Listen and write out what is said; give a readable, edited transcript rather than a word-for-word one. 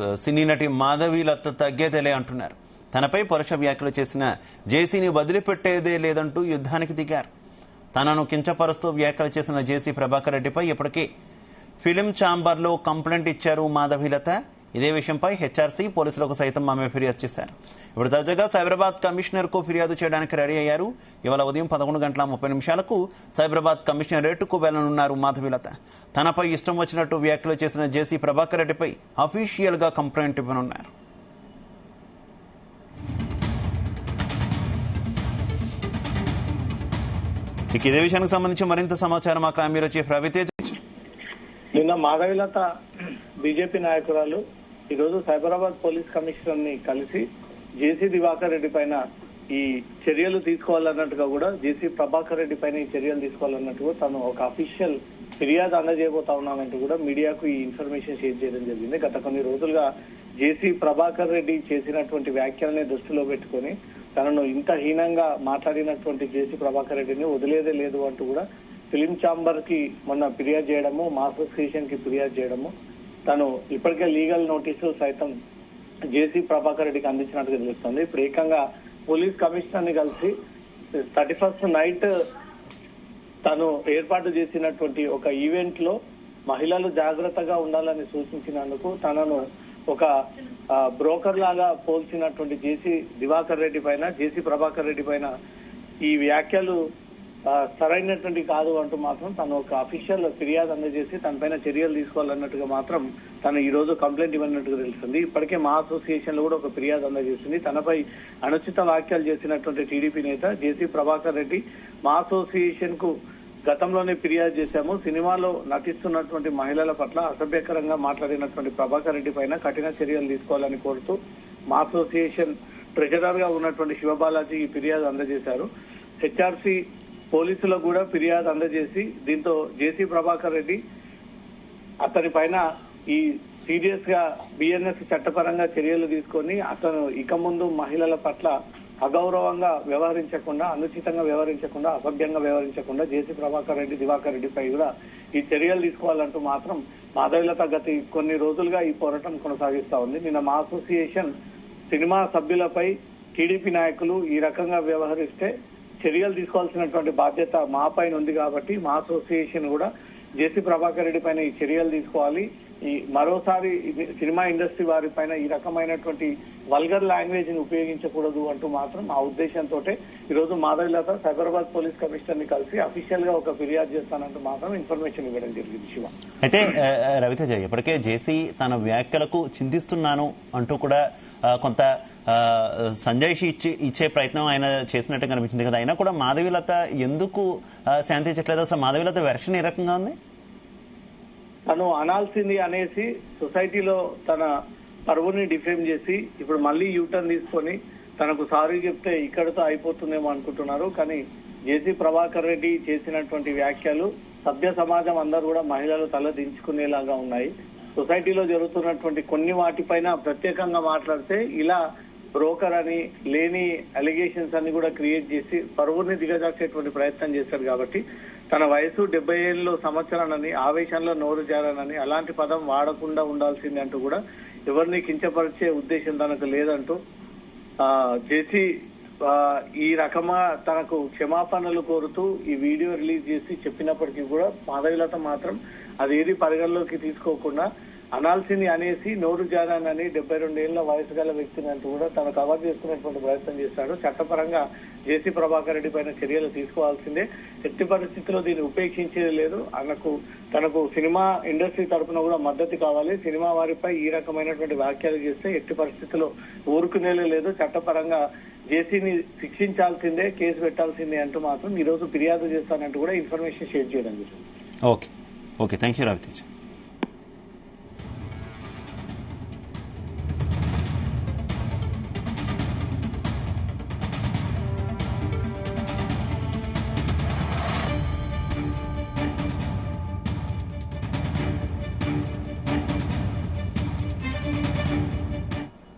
సినీ నటి మాధవీలత తగ్గేదేలే అంటున్నారు. తనపై పరుష వ్యాఖ్యలు చేసిన జేసీని వదిలిపెట్టేదే లేదంటూ యుద్ధానికి దిగారు. తనను కించపరుస్తూ వ్యాఖ్యలు చేసిన జేసీ ప్రభాకర్ రెడ్డిపై ఇప్పటికే ఫిలిం ఛాంబర్లో కంప్లైంట్ ఇచ్చారు మాధవీలత. ఇదే విషయంపై హెచ్ఆర్సీ పోలీసులకు సైతం ఆమె ఫిర్యాదు చేశారు. ఇప్పుడు తాజాగా సైబరాబాద్ కమిషనర్కు ఫిర్యాదు చేయడానికి రెడీ అయ్యారు. ఇవాళ ఉదయం 11:30 సైబరాబాద్ కమిషనరేట్కు వెళ్లనున్నారు మాధవీలత. తనపై ఇష్టం వచ్చినట్టు వ్యాఖ్యలు చేసిన జేసీ ప్రభాకర్ రెడ్డిపై అఫీషియల్గా కంప్లైంట్ ఇవ్వనున్నారు. ఇక ఇదే విషయానికి సంబంధించి మరింత సమాచారం మా క్రైమ్ బ్యూరో చీఫ్ రవితేజ. నిన్న మాధవీలత బీజేపీ నాయకురాలు ఈరోజు సైబరాబాద్ పోలీస్ కమిషనర్ ని కలిసి జేసీ దివాకర్ రెడ్డి పైన ఈ చర్యలు తీసుకోవాలన్నట్టుగా కూడా జేసీ ప్రభాకర్ రెడ్డి పైన ఈ చర్యలు తీసుకోవాలన్నట్టుగా తను ఒక అఫీషియల్ ఫిర్యాదు అందజేయబోతా ఉన్నానంటూ కూడా మీడియాకు ఈ ఇన్ఫర్మేషన్ షేర్ చేయడం జరిగింది. గత కొన్ని రోజులుగా జేసీ ప్రభాకర్ రెడ్డి చేసినటువంటి వ్యాఖ్యలని దృష్టిలో పెట్టుకుని తనను ఇంత హీనంగా మాట్లాడినటువంటి జేసీ ప్రభాకర్ రెడ్డిని వదిలేదే లేదు అంటూ కూడా ఫిలిం ఛాంబర్ కి మొన్న ఫిర్యాదు చేయడము, మా అసోసియేషన్ కి ఫిర్యాదు చేయడము, తను ఇప్పటికే లీగల్ నోటీసులు సైతం జేసీ ప్రభాకర్ రెడ్డికి అందించినట్టుగా తెలుస్తుంది. ఇప్పుడు ఏకంగా పోలీస్ కమిషనర్ ని కలిసి 31st నైట్ తను ఏర్పాటు చేసినటువంటి ఒక ఈవెంట్ లో మహిళలు జాగ్రత్తగా ఉండాలని సూచించినందుకు తనను ఒక బ్రోకర్ లాగా పోల్చినటువంటి జేసీ దివాకర్ రెడ్డి పైన, జేసీ ప్రభాకర్ రెడ్డి పైన ఈ వ్యాఖ్యలు సరైనటువంటి కాదు అంటూ మాత్రం తను ఒక అఫీషియల్ ఫిర్యాదు అందజేసి తన పైన చర్యలు తీసుకోవాలన్నట్టుగా మాత్రం తను ఈ రోజు కంప్లైంట్ ఇవ్వనట్టుగా తెలుస్తుంది. ఇప్పటికే మా అసోసియేషన్ లో కూడా ఒక ఫిర్యాదు అందజేసింది. తనపై అనుచిత వ్యాఖ్యలు చేసినటువంటి టీడీపీ నేత జేసీ ప్రభాకర్ రెడ్డి మా అసోసియేషన్ కు గతంలోనే ఫిర్యాదు చేశాము. సినిమాలో నటిస్తున్నటువంటి మహిళల పట్ల అసభ్యకరంగా మాట్లాడినటువంటి ప్రభాకర్ రెడ్డి పైన కఠిన చర్యలు తీసుకోవాలని కోరుతూ మా అసోసియేషన్ ట్రెజరర్ గా ఉన్నటువంటి శివబాలాజీ ఈ ఫిర్యాదు అందజేశారు. హెచ్ఆర్సీ పోలీసులకు కూడా ఫిర్యాదు అందజేసి దీంతో జేసీ ప్రభాకర్ రెడ్డి అతని పైన ఈ సీరియస్ గా బిఎన్ఎస్ చట్టపరంగా చర్యలు తీసుకొని అతను ఇక ముందు మహిళల పట్ల అగౌరవంగా వ్యవహరించకుండా, అనుచితంగా వ్యవహరించకుండా, అసభ్యంగా వ్యవహరించకుండా జేసీ ప్రభాకర్ రెడ్డి, దివాకర్ రెడ్డిపై కూడా ఈ చర్యలు తీసుకోవాలంటూ మాత్రం మాధవీలత గత కొన్ని రోజులుగా ఈ పోరాటం కొనసాగిస్తా ఉంది. నిన్న మా అసోసియేషన్ సినిమా సభ్యులపై టీడీపీ నాయకులు ఈ రకంగా వ్యవహరిస్తే చర్యలు తీసుకోవాల్సినటువంటి బాధ్యత మా పైన ఉంది కాబట్టి మా అసోసియేషన్ కూడా జేసీ ప్రభాకర్ రెడ్డి పైన ఈ చర్యలు తీసుకోవాలి. ఈ మరోసారి సినిమా ఇండస్ట్రీ వారి పైన ఈ రకమైనటువంటి వల్గర్ లాంగ్వేజ్ ని ఉపయోగించకూడదు అంటూ మాత్రం ఆ ఉద్దేశంతో ఈరోజు మాధవీలత సైబరాబాద్ పోలీస్ కమిషనర్ ని కలిసి అఫీషియల్ గా ఒక ఫిర్యాదు చేస్తానంటూ మాత్రం ఇన్ఫర్మేషన్ ఇవ్వడం జరిగింది. శివ, అయితే రవితేజ ఇప్పటికే జేసీ తన వ్యాఖ్యలకు చింతిస్తున్నాను అంటూ కూడా కొంత సంజాయిషి ఇచ్చే ప్రయత్నం ఆయన చేసినట్టు కనిపించింది కదా. అయినా కూడా మాధవీలత ఎందుకు శాంతించట్లేదు? అసలు మాధవీలత వెర్షన్ ఏ రకంగా ఉంది? తను అనాల్సింది అనేసి సొసైటీలో తన పరువుని డిఫేమ్ చేసి ఇప్పుడు మళ్ళీ యూటర్న్ తీసుకొని తనకు సారీ చెప్తే ఇక్కడతో అయిపోతుందేమో అనుకుంటున్నారు. కానీ జేసీ ప్రభాకర్ రెడ్డి చేసినటువంటి వ్యాఖ్యలు సభ్య సమాజం అందరూ కూడా మహిళలు తల దించుకునేలాగా ఉన్నాయి. సొసైటీలో జరుగుతున్నటువంటి కొన్ని వాటిపైన ప్రత్యేకంగా మాట్లాడితే ఇలా బ్రోకర్ అని లేని అలిగేషన్స్ అన్ని కూడా క్రియేట్ చేసి పరువుని దిగజార్చేటువంటి ప్రయత్నం చేశారు. కాబట్టి తన వయసు 70 సంవత్సరాలని, ఆవేశంలో నోరు జారనని, అలాంటి పదం వాడకుండా ఉండాల్సింది అంటూ కూడా ఎవరిని కించపరిచే ఉద్దేశం తనకు లేదంటూ జేసీ ఈ రకమా తనకు క్షమాపణలు కోరుతూ ఈ వీడియో రిలీజ్ చేసి చెప్పినప్పటికీ కూడా మాధవీలత మాత్రం అది ఏది పరిగణలోకి తీసుకోకుండా అనాల్సింది అనేసి నోరు జారానని 72 ఏళ్ల వయసు గల వ్యక్తిని అంటూ కూడా తను కవర్ చేసుకునేటువంటి ప్రయత్నం చేశాడు. చట్టపరంగా జేసీ ప్రభాకర్ రెడ్డి పైన చర్యలు తీసుకోవాల్సిందే. ఎట్టి పరిస్థితుల్లో దీన్ని ఉపేక్షించేది లేదు. తనకు సినిమా ఇండస్ట్రీ తరఫున కూడా మద్దతు కావాలి. సినిమా వారిపై ఈ రకమైనటువంటి వ్యాఖ్యలు చేస్తే ఎట్టి పరిస్థితుల్లో ఊరుకునేలే లేదు. చట్టపరంగా జేసీని శిక్షించాల్సిందే, కేసు పెట్టాల్సిందే అంటూ మాత్రం ఈ రోజు ఫిర్యాదు చేస్తానంటూ కూడా ఇన్ఫర్మేషన్ షేర్ చేయడం జరిగింది. Okay, thank you Raviteja.